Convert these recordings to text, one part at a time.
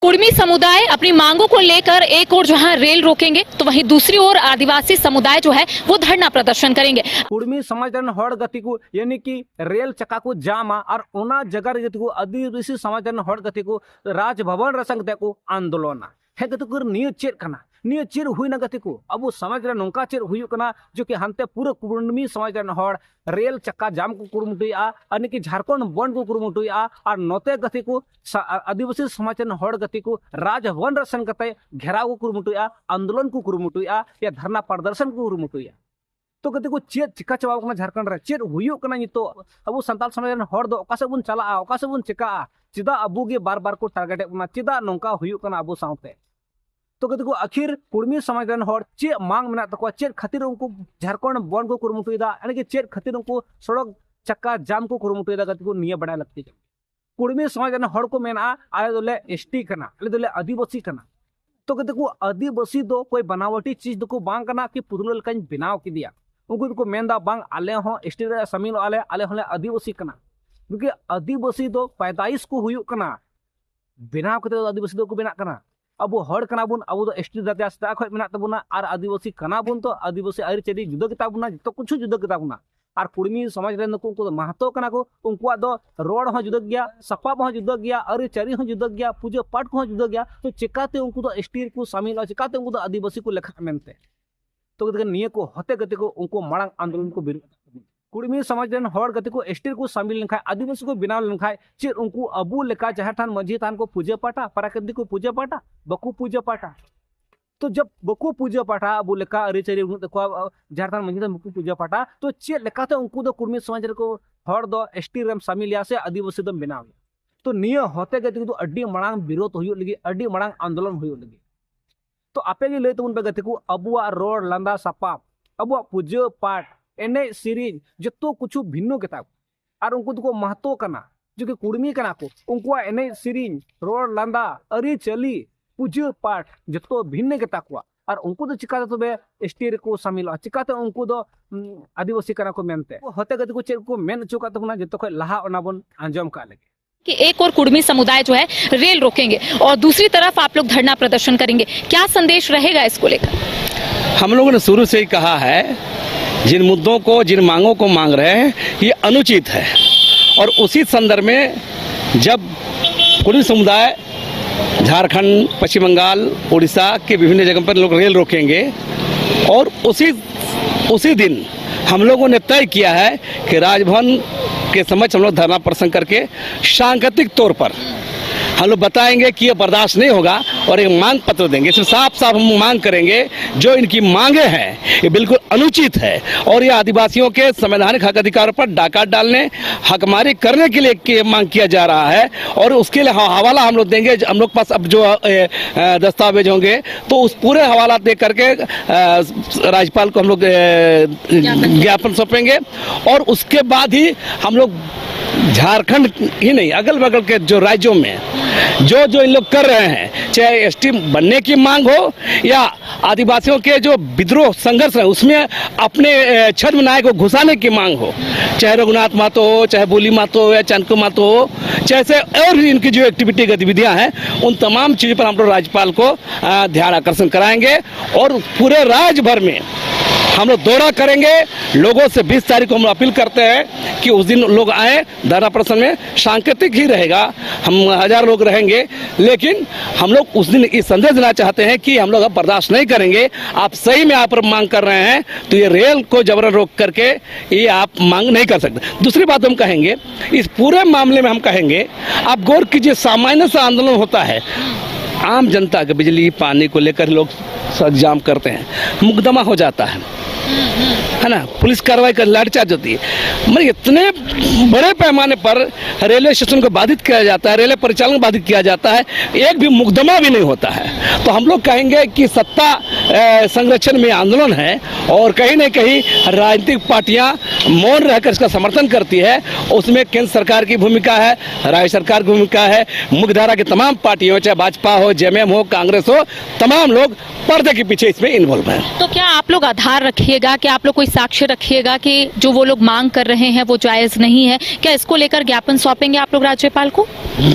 कुर्मी समुदाय अपनी मांगों को लेकर एक ओर जहां रेल रोकेंगे तो वहीं दूसरी ओर आदिवासी समुदाय जो है वो धरना प्रदर्शन करेंगे। कुर्मी समाज रन हड़ गति को यानी कि रेल चक्का को जामा और ओना जगह गति को आदिवासी समाज रन हड़ गति को राजभवन रसंग को आंदोलन हे गति को निय चेक कना निय चेर हुई गति को अब समाज रे नौका चेर हुई कना जो कि हानते पूरा कुर्मी समाज रन हड़ रेल चक्का जाम को कुरुमुटुया यानी कि झारखंड बंद को कुरुमुटुया और नोते गति को आदिवासी समाज रन हड़ गति को राजभवन रसन कते घेराव को कुरुमुटुया आंदोलन को कुरुमुटुया या धरना प्रदर्शन को कुरुमुटुया तो गति को चेक चिका चावा झारखंड रे चेक हुयुक कना नितो अब संताल समाज रन हड़ दो ओकासे बुन चला ओकासे बुन चिका चिदा अबू गे बार बार को टारगेट बना चिदा नौका हुयुक कना अबू साउते तो गति को आखिर कुर्मी समाज रन हड़ चे मांग मेना तको चे खातिर उनको झारखंड बंद को कुरुमुटुदा यानी कि चे खातिर उनको सड़क चक्का जाम को कुरुमुटुदा गति को निये बड़ा लगती है कुर्मी समाज रन हड़ को मेना आले दोले एसटी कना आले दोले आदिवासी कना तो गति को आदिवासी दो कोई बनावटी चीज दो को बांग कना कि पुदुल काñ बनाव की दिया उनको को मेनदा बांग आले हो एसटी रे शामिल आले होले आदिवासी कना क्योंकि आदिवासी दो पैदाइश को हुयुक कना बनाव कते आदिवासी दो को बना कना अब हड़ कना बुन अब तो एसटी जाति आस्ता खय मेना तबुना और आदिवासी कना बुन तो आदिवासी आरि चेरी जुदा के ताबुना जतो कुछ जुदा के ताबुना और कुर्मी समाज रे नको उनको महतो कना को उनको दो रोड हो जुदा गया सपाब हो जुदा गया आरि चेरी हो जुदा गया पूजा पाठ को जुदा गया तो चिकाते उनको तो एसटी को शामिल चिकाते उनको तो आदिवासी को लेखा मेनते तो निये को होते गति को उनको मांग आंदोलन को विरोध कुर्मी समाज रन हड़ गति को एसटी को शामिल लेखा आदिवासी को बनाव लेखा चे उनको अबू लेखा जहाँ थान मझी थान को पूजा पाठा पराकंदी को पूजा पाठा बकू पूजा पाठा तो जब बकू पूजा पाठा अबू लेखा अरिचरी जहाँ थान मझी थान बकू पूजा पाठा तो चे लेखाते उनको दो कुर्मी समाज को हड़ दो एसटी रम शामिल या से आदिवासी दम बनाव तो निये होते गति को अड्डी मांग विरोध हुई लगी अड्डी मांग आंदोलन हुई लगी तो आपे गे लय तबन पे गति को अबुआ रोड लांदा सापाब अबुआ पूजा पाठ एने सीरीज जतो कुछ भिन्नो गेता और उनको तो महत्व कना जो कि कुर्मी कना को उनको एने सीरीज रोड लांदा अरि चली पूजा पाठ जतो भिन्न गेता को और उनको तो चिकाते तबे एसटी को शामिल चिकाते उनको दो आदिवासी कना को मेनते होते गति को चेक को मेन चुका तबना जतो खय लहा ओना बन आंजम का लगे कि एक और कुर्मी समुदाय जो है रेल रोकेंगे और दूसरी तरफ आप लोग धरना प्रदर्शन करेंगे, क्या संदेश रहेगा इसको लेकर? हम लोगों ने शुरू से ही कहा है जिन मुद्दों को जिन मांगों को मांग रहे हैं ये अनुचित है और उसी संदर्भ में जब कुर्मी समुदाय झारखंड पश्चिम बंगाल उड़ीसा के विभिन्न जगह पर लोग रेल रोकेंगे और उसी दिन हम लोगों ने तय किया है कि राजभवन के समक्ष हम लोग धरना प्रदर्शन करके सांकेतिक तौर पर हम लोग बताएंगे कि ये बर्दाश्त नहीं होगा और एक मांग पत्र देंगे। इसमें साफ साफ हम मांग करेंगे जो इनकी मांगे हैं ये बिल्कुल अनुचित है और ये आदिवासियों के संवैधानिक हक अधिकारों पर डाका डालने हकमारी करने के लिए मांग किया जा रहा है और उसके लिए हवाला हम लोग देंगे। हम लोग पास अब जो दस्तावेज होंगे तो उस पूरे हवाला दे करके राज्यपाल को हम लोग ज्ञापन सौंपेंगे और उसके बाद ही हम लोग झारखंड ही नहीं अगल बगल के जो राज्यों में जो इन लोग कर रहे हैं चाहे एसटी बनने की मांग हो या आदिवासियों के जो विद्रोह संघर्ष है उसमें अपने छद्म नायक को घुसाने की मांग हो, चाहे रघुनाथ महतो हो चाहे बोली महतो हो या चाणक्य महतो हो जैसे और भी इनकी जो एक्टिविटी गतिविधियां हैं उन तमाम चीज़ों पर हम लोग राज्यपाल को ध्यान आकर्षण कराएंगे और पूरे राज्य भर में हम लोग दौरा करेंगे। लोगों से 20 तारीख को हम अपील करते हैं कि उस दिन लोग आए धरना प्रदर्शन में सांकेतिक ही रहेगा, हम 1000 लोग रहेंगे लेकिन हम लोग उस दिन इस संदेश देना चाहते हैं कि हम लोग अब बर्दाश्त नहीं करेंगे। आप सही में आप मांग कर रहे हैं तो ये रेल को जबरन रोक करके ये आप मांग नहीं कर सकते। दूसरी बात हम कहेंगे इस पूरे मामले में हम कहेंगे आप गौर कीजिए सामान्य सा आंदोलन होता है आम जनता के बिजली पानी को लेकर लोग सड़क जाम करते हैं मुकदमा हो जाता है ना, पुलिस कार्रवाई कर लाठीचार्ज होती है मगर इतने बड़े पैमाने पर रेलवे स्टेशन को बाधित किया जाता है रेलवे परिचालन को बाधित किया जाता है एक भी मुकदमा भी नहीं होता है। तो हम लोग कहेंगे कि सत्ता संरक्षण में आंदोलन है और कहीं न कहीं राजनीतिक पार्टियां मौन रहकर इसका समर्थन करती है। उसमें केंद्र सरकार की भूमिका है, राज्य सरकार की भूमिका है, मुख्यधारा की तमाम पार्टियों चाहे भाजपा हो जेएमएम हो कांग्रेस हो तमाम लोग पर्दे के पीछे इसमें इन्वॉल्व हैं। तो क्या आप लोग आधार रखिएगा कि आप लोग कोई साक्ष्य रखिएगा कि जो वो लोग मांग कर रहे हैं वो जायज नहीं है? क्या इसको लेकर ज्ञापन सौंपेंगे आप लोग राज्यपाल को?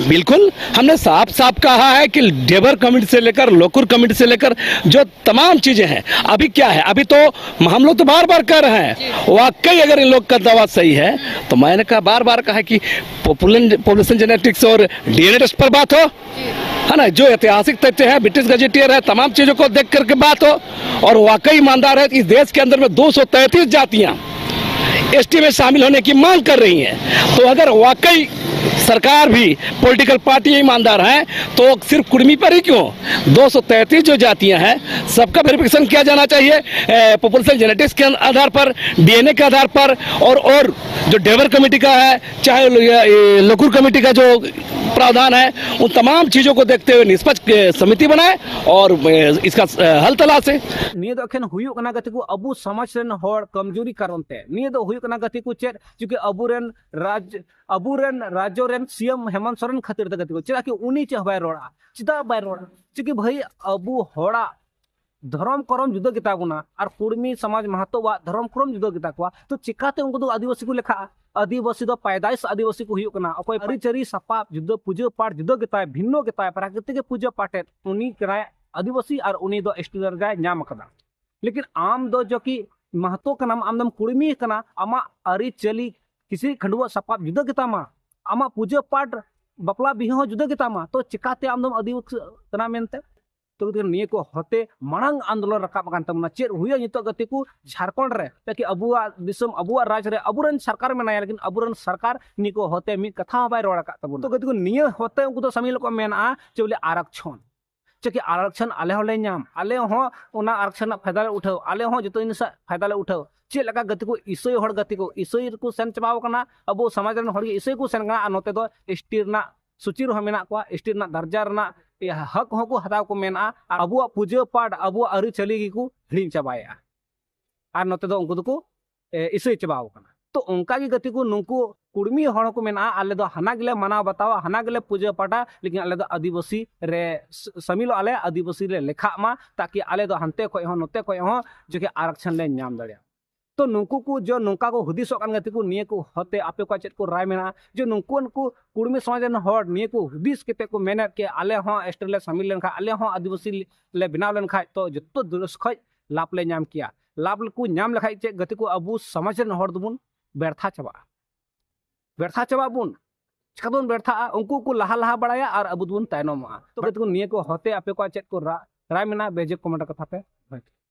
बिल्कुल, हमने साफ साफ कहा है कि डेबर कमेटी से लेकर लोकुर कमेटी से लेकर जो तमाम चीजें हैं, अभी क्या है, अभी तो हम लोग तो बार बार कह रहे हैं वाकई अगर इन लोग का दावा सही है तो मैंने कहा बार बार कहा कि पॉपुलेशन जेनेटिक्स और डीएनए टेस्ट पर बात हो, है ना, जो ऐतिहासिक तथ्य है, ब्रिटिश गजेटियर है, तमाम चीजों को देख करके बात हो, और वाकई ईमानदार है कि इस देश के अंदर में 233 जातियां एसटी में शामिल होने की मांग कर रही हैं। तो अगर वाकई सरकार भी पॉलिटिकल पार्टी ईमानदार हैं तो सिर्फ कुर्मी पर ही क्यों, 233 जो जातियां हैं सबका वेरिफिकेशन किया जाना चाहिए पॉपुलेशन जेनेटिक्स के आधार पर, डीएनए के आधार पर, और जो डेबर कमेटी का है चाहे लोकुर कमेटी का जो प्रावधान है, उन तमाम चीजों को देखते हुए निष्पक्ष समिति बनाए और इसका हल तलाशे। निये दो अखेन हुयुक कना गति को अबु समाज रेन होड़ कमजोरी कारण ते निये दो हुयुक कना गति को चेर चूंकि अबुरेन राज्य रेन सीएम हेमंत सोरेन खातिर ते गति को चेदा कि उनी चे बाय रोड़ा चिदा बाय रोड़ा चूंकि भाई अबु होड़ा धर्म करम जुदा गिता गुना और कुर्मी समाज महतो वा धर्म करम जुदा गिता को तो चिकाते उनको तो आदिवासी को लेखा आदिवासी दो पैदाइश आदिवासी को हुयुक कना अकोय परिचरी सपाप जुदा पूजा पाठ जुदा गिता भिन्नो गिता प्राकृतिक पूजा पाठ उनी कराय आदिवासी और उनी दो एसटी दर्जा नाम कदा। लेकिन आम दो जो कि महतो कना आमदम कुर्मी कना आमा अरी चली किसी खंडुआ सपाप जुदा गिता मा आमा पूजा पाठ बपला बिहो जुदा गिता मा तो चिकाते आमदम आदिवासी कना मेनते तो निये को होते मांग आंदोलन रकाब कान तमना चेर हुया नितो गति को झारखंड रे ताकि अबुआ दिसम अबुआ राज रे अबुरन सरकार मेनाया लेकिन अबुरन सरकार निको होते मी कथा बाय रोड़ा का तबुन तो गति को निये होते उनको तो समी लोग मेना चले आरक्षण चेकि आरक्षण आले होले नाम आले हो ओना आरक्षण फायदा ले उठाओ आले हो जतो इन फायदा ले उठाओ चे लगा गति को इसोय होड़ गति को इसोय को सेन चबाव कना अबो समाज रन होड़ इसोय को सेन कना नोते दो एसटी रना सूची रह मेना को एसटी रना दर्जा रना हक को हताव को मेना अबुआ पूजा पाठ अबुआ अरी चली को हिड़ी चाबाया और नोते दो उनको को इसोय चबाव कना तो उनका की गति को नुकु कुर्मी हड़ को मेना आले दो हना गिले माना बतावा हना गिले पूजा पाठा लेकिन आले दो आदिवासी रे समिलो आले आदिवासी रे लेखा मा ताकि आले दो हनते को हो नोते को हो जो कि आरक्षण ले नाम दड़िया तो नुकु को जो नौका को हुदिसो कान गति को निये को होते आपे को चेत को राय मेना जो नुकुन को कुर्मी समाज न हड़ निये को हुदिस केते को मेना के आले हो एस्टर ले शामिल लेन खा आले हो आदिवासी ले बनाव लेन खा तो जत्तो दुरस खय लाभ ले नाम किया लाभ को नाम लखाय चे गति को अबु समाज न हड़ दुबुन बेरथा चबा बुन चिकादुन बेरथा उनको को लहा लहा बड़ाया और अबु दुबुन तायनोमा तो गति को निये को होते आपे को चेत को राय मेना बेजे कमेंट कथा पे